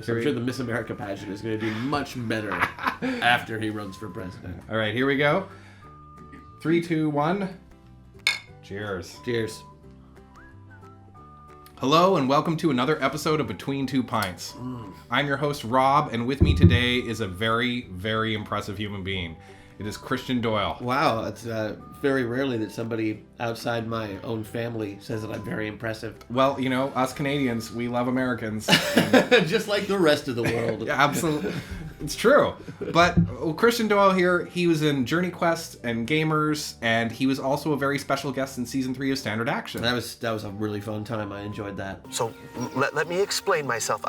America. So I'm sure the Miss America pageant is going to do much better after he runs for president. All right, here we go. 3, 2, 1. Cheers. Cheers. Hello and welcome to another episode of Between Two Pints. I'm your host, Rob, and with me today is a very, very impressive human being. It is Christian Doyle. Wow, it's very rarely that somebody outside my own family says that I'm very impressive. Well, you know, us Canadians, we love Americans. Just like the rest of the world. Yeah, absolutely. It's true. But Christian Doyle here, he was in JourneyQuest and Gamers, and he was also a very special guest in Season 3 of Standard Action. That was a really fun time. I enjoyed that. So let me explain myself.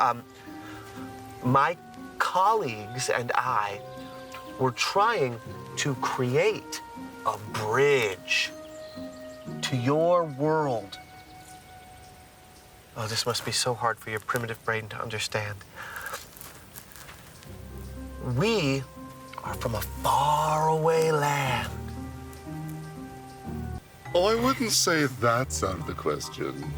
My colleagues and I were trying to create a bridge to your world. Oh, this must be so hard for your primitive brain to understand. We are from a faraway land. Oh, I wouldn't say that's out of the question.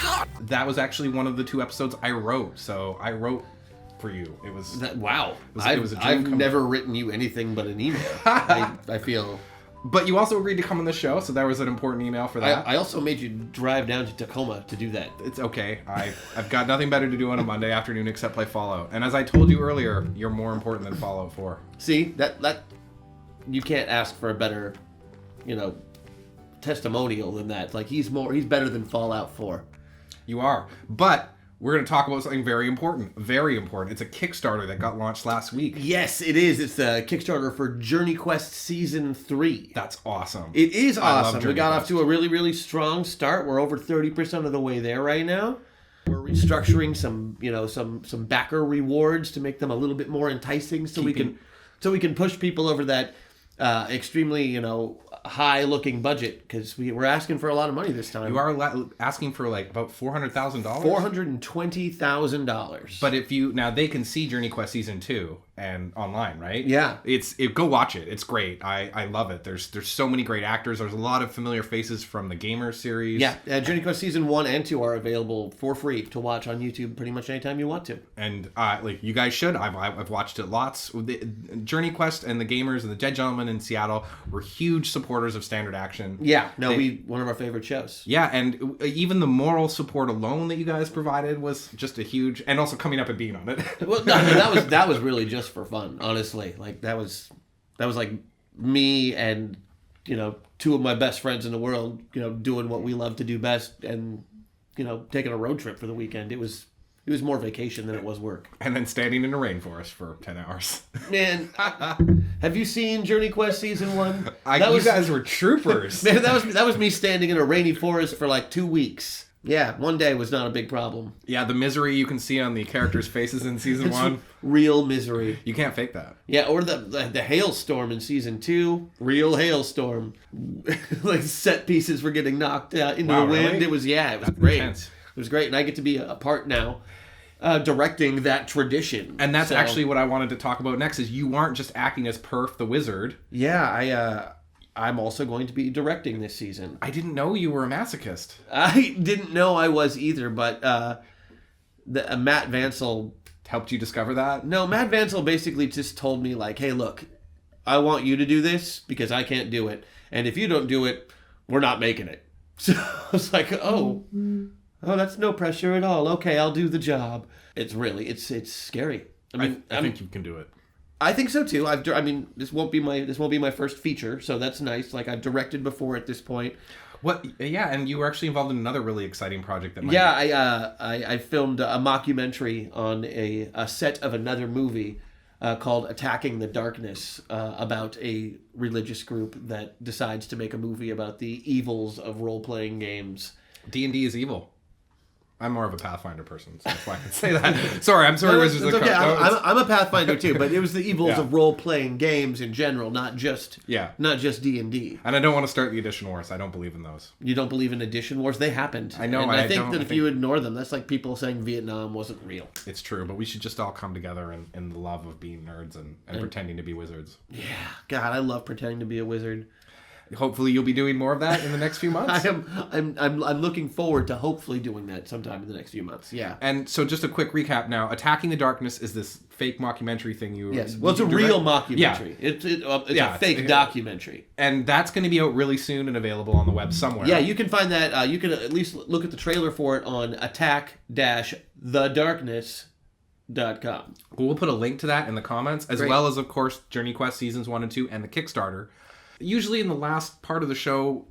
God. That was actually one of the 2 episodes I wrote. So I wrote for you. It was wow. It was a dream I've come never written you anything but an email. I feel. But you also agreed to come on the show, so there was an important email for that. I also made you drive down to Tacoma to do that. It's okay. I've got nothing better to do on a Monday afternoon except play Fallout. And as I told you earlier, you're more important than Fallout 4. See, that you can't ask for a better, testimonial than that. Like he's better than Fallout 4. You are. But we're going to talk about something very important. Very important. It's a Kickstarter that got launched last week. Yes, it is. It's a Kickstarter for JourneyQuest Season 3. That's awesome. It is awesome. We got JourneyQuest. off to a really, really strong start. We're over 30% of the way there right now. We're restructuring some backer rewards to make them a little bit more enticing so we can push people over that extremely, high looking budget, because we're asking for a lot of money this time. You are asking for like about $400,000? $420,000. But now they can see JourneyQuest Season 2 and online, right? Yeah. Go watch it. It's great. I love it. There's so many great actors. There's a lot of familiar faces from the Gamers series. Yeah. JourneyQuest Season 1 and 2 are available for free to watch on YouTube pretty much anytime you want to. And you guys should. I've watched it lots. JourneyQuest and the Gamers and the Dead Gentlemen in Seattle were huge supporters of Standard Action. Yeah. No, one of our favorite shows. Yeah, and even the moral support alone that you guys provided was just a huge, and also coming up and being on it. Well, no, that was really just for fun, honestly. Like that was like me and 2 of my best friends in the world, doing what we love to do best, and taking a road trip for the weekend. It was more vacation than it was work. And then standing in a rainforest for 10 hours. Man, have you seen JourneyQuest Season 1? You guys were troopers. Man, that was me standing in a rainy forest for like 2 weeks. Yeah, one day was not a big problem. Yeah, the misery you can see on the characters' faces in Season 1. Real misery. You can't fake that. Yeah, or the hailstorm in Season 2. Real hailstorm. Like set pieces were getting knocked out into the wind. Really? It was That's great. Intense. It was great, and I get to be a part now. Directing that tradition. And that's actually what I wanted to talk about next, is you aren't just acting as Perf the Wizard. Yeah, I'm also going to be directing this season. I didn't know you were a masochist. I didn't know I was either, but Matt Vancel... Helped you discover that? No, Matt Vancel basically just told me, like, hey, look, I want you to do this because I can't do it. And if you don't do it, we're not making it. So I was like, oh, that's no pressure at all. Okay, I'll do the job. It's scary. I think you can do it. I think so too. This won't be my first feature, so that's nice. Like I've directed before at this point. What? Yeah, and you were actually involved in another really exciting project that. I filmed a mockumentary on a set of another movie called Attacking the Darkness, about a religious group that decides to make a movie about the evils of role-playing games. D&D is evil. I'm more of a Pathfinder person, so that's why I can say that. Sorry, I'm sorry. It's okay. I'm a Pathfinder too, but it was the evils of role-playing games in general, not just D&D. And I don't want to start the edition wars. I don't believe in those. You don't believe in edition wars? They happened. I know. And I think if you ignore them, that's like people saying Vietnam wasn't real. It's true, but we should just all come together in the love of being nerds and pretending to be wizards. Yeah. God, I love pretending to be a wizard. hopefully you'll be doing more of that in the next few months. I'm looking forward to hopefully doing that sometime in the next few months. Yeah. And so just a quick recap now. Attacking the Darkness is this fake mockumentary thing you... Yes. Well, it's a real mockumentary. Yeah. It's a fake documentary. And that's going to be out really soon and available on the web somewhere. Yeah, you can find that. You can at least look at the trailer for it on attack-thedarkness.com. We'll put a link to that in the comments, as well as, of course, JourneyQuest Seasons 1 and 2 and the Kickstarter. Usually in the last part of the show,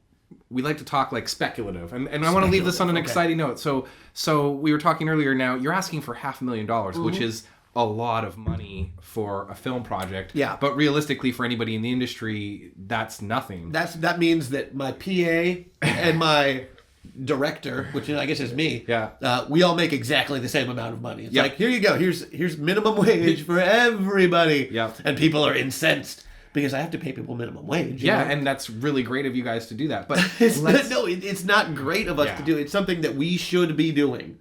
we like to talk like speculative. And I want to leave this on an exciting note. So we were talking earlier now, you're asking for $500,000, which is a lot of money for a film project. Yeah. But realistically, for anybody in the industry, that's nothing. That means that my PA and my director, which I guess is me, we all make exactly the same amount of money. It's like, here you go. Here's minimum wage for everybody. Yeah. And people are incensed because I have to pay people minimum wage. Yeah, and that's really great of you guys to do that. But it's not great of us to do. It's something that we should be doing.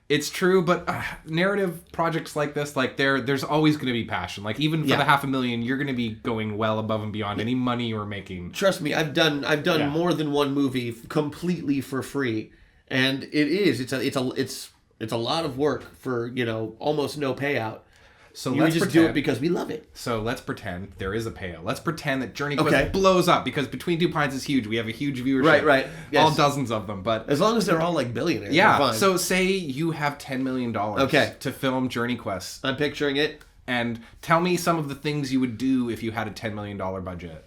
It's true, but narrative projects like this, like there's always going to be passion. Like even for the $500,000, you're going to be going well above and beyond any money you're making. Trust me, I've done more than one movie completely for free, and it's a lot of work for almost no payout. So let's just do it because we love it. So let's pretend there is a payout. Let's pretend that JourneyQuest blows up because Between Two Pints is huge. We have a huge viewership. Right. Yes. All dozens of them. But as long as they're all like billionaires. Yeah. They're fine. So say you have $10 million to film JourneyQuest. I'm picturing it. And tell me some of the things you would do if you had a $10 million budget.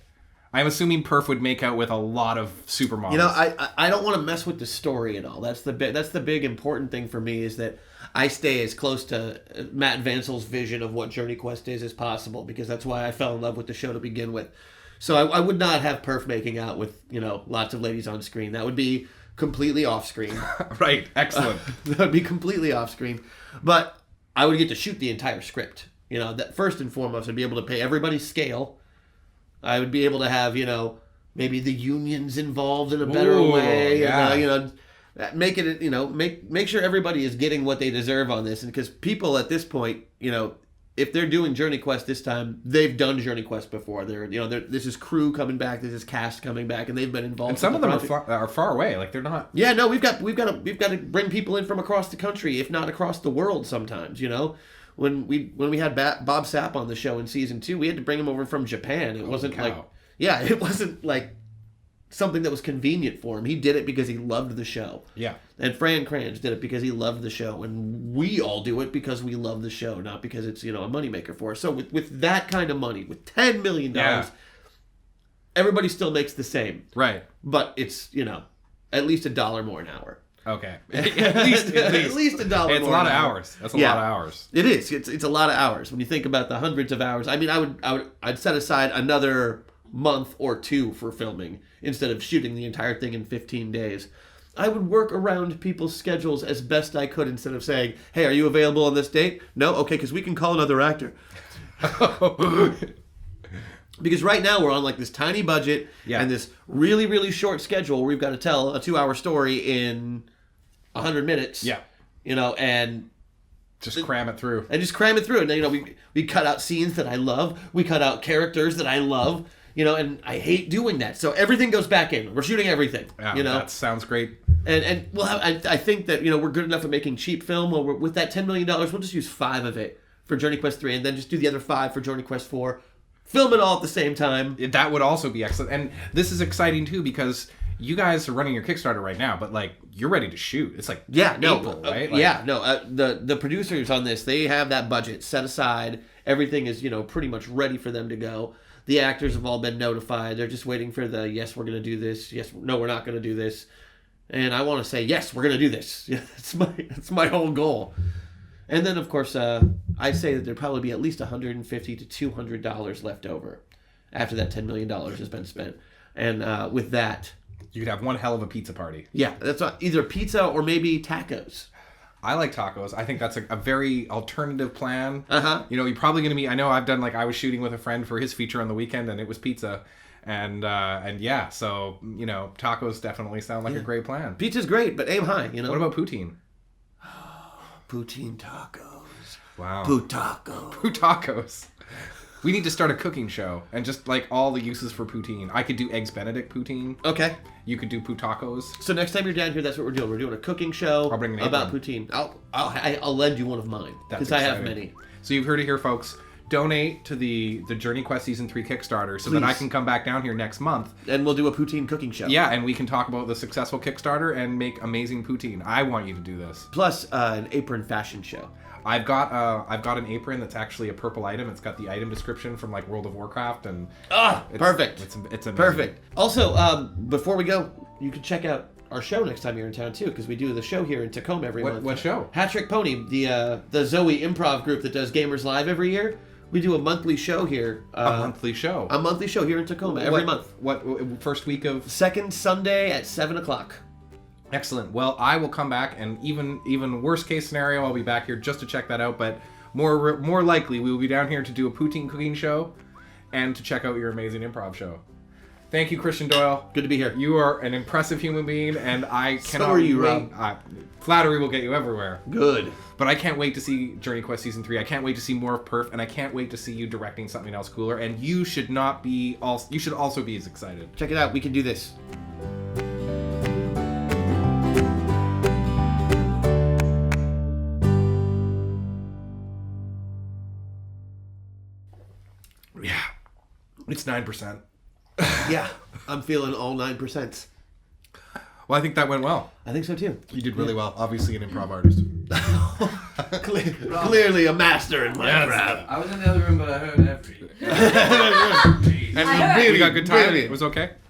I'm assuming Perf would make out with a lot of supermodels. I don't want to mess with the story at all. That's the big important thing for me is that I stay as close to Matt Vansel's vision of what JourneyQuest is as possible, because that's why I fell in love with the show to begin with. So I would not have Perf making out with lots of ladies on screen. That would be completely off screen. Right. Excellent. That would be completely off screen. But I would get to shoot the entire script. That first and foremost, I'd be able to pay everybody's scale. I would be able to have, maybe the unions involved in a better way. Yeah. Make it, make sure everybody is getting what they deserve on this. And because people at this point, if they're doing JourneyQuest this time, they've done JourneyQuest before. This is crew coming back, this is cast coming back, and they've been involved. And some of them are far away. Like they're not. Yeah, no, we've got to bring people in from across the country, if not across the world. Sometimes, When we had Bob Sapp on the show in season 2, we had to bring him over from Japan. It wasn't it wasn't like something that was convenient for him. He did it because he loved the show. Yeah. And Fran Kranz did it because he loved the show, and we all do it because we love the show, not because it's a moneymaker for us. So with that kind of money, with $10 million, everybody still makes the same. Right. But it's at least $1 more an hour. Okay. At least $1 more. It's a lot of hours. That's a lot of hours. It is. It's a lot of hours when you think about the hundreds of hours. I mean, I'd set aside another month or 2 for filming instead of shooting the entire thing in 15 days. I would work around people's schedules as best I could instead of saying, "Hey, are you available on this date?" "No." "Okay, because we can call another actor." Because right now we're on like this tiny budget and this really, really short schedule where we've got to tell a 2-hour story in 100 minutes. Yeah. And just cram it through. And then, we cut out scenes that I love. We cut out characters that I love. And I hate doing that. So everything goes back in. We're shooting everything. Yeah, that sounds great. And I think that, we're good enough at making cheap film. Well, with that $10 million, we'll just use 5 of it for JourneyQuest 3 and then just do the other 5 for JourneyQuest 4. Film it all at the same time. That would also be excellent. And this is exciting, too, because you guys are running your Kickstarter right now, but, you're ready to shoot. It's April, right? The producers on this, they have that budget set aside. Everything is, pretty much ready for them to go. The actors have all been notified. They're just waiting for the, yes, we're going to do this. Yes, no, we're not going to do this. And I want to say, yes, we're going to do this. Yeah, that's my whole goal. And then, of course, I'd say that there'd probably be at least $150 to $200 left over after that $10 million has been spent. And with that... You could have one hell of a pizza party. Yeah, that's either pizza or maybe tacos. I like tacos. I think that's a very alternative plan. Uh-huh. You're probably going to be... I know I've done, I was shooting with a friend for his feature on the weekend, and it was pizza. And yeah, so, tacos definitely sound like a great plan. Pizza's great, but aim high, What about poutine? Poutine tacos. Wow. Poutacos. Poutacos. We need to start a cooking show and just like all the uses for poutine. I could do eggs Benedict poutine. Okay. You could do poutacos. So next time you're down here, that's what we're doing. We're doing a cooking show I'll bring an about apron. poutine. I'll lend you one of mine because I have many. So you've heard it here, folks. Donate to the JourneyQuest Season 3 Kickstarter so that I can come back down here next month. And we'll do a poutine cooking show. Yeah, and we can talk about the successful Kickstarter and make amazing poutine. I want you to do this. Plus an apron fashion show. I've got an apron that's actually a purple item. It's got the item description from like World of Warcraft and Perfect. It's amazing. Perfect. Also, before we go, you can check out our show next time you're in town too, because we do the show here in Tacoma every month. What show? Hat Trick Pony, the Zoe improv group that does Gamers Live every year. We do a monthly show here. A monthly show. A monthly show here in Tacoma every month. What first week of? Second Sunday at 7:00. Excellent. Well, I will come back, and even worst case scenario, I'll be back here just to check that out. But more likely, we will be down here to do a poutine cooking show, and to check out your amazing improv show. Thank you, Christian Doyle. Good to be here. You are an impressive human being, and I cannot. So are you, wait. Rob. Flattery will get you everywhere. Good. But I can't wait to see JourneyQuest Season 3. I can't wait to see more of Perf, and I can't wait to see you directing something else cooler. And you should not be. You should also be as excited. Check it out. We can do this. Yeah, it's 9%. Yeah, I'm feeling all 9%. Well, I think that went well. I think so too. You did really well. Obviously, an improv artist. Clearly a master in my craft. I was in the other room, but I heard every. And we got good timing. Brilliant. It was okay.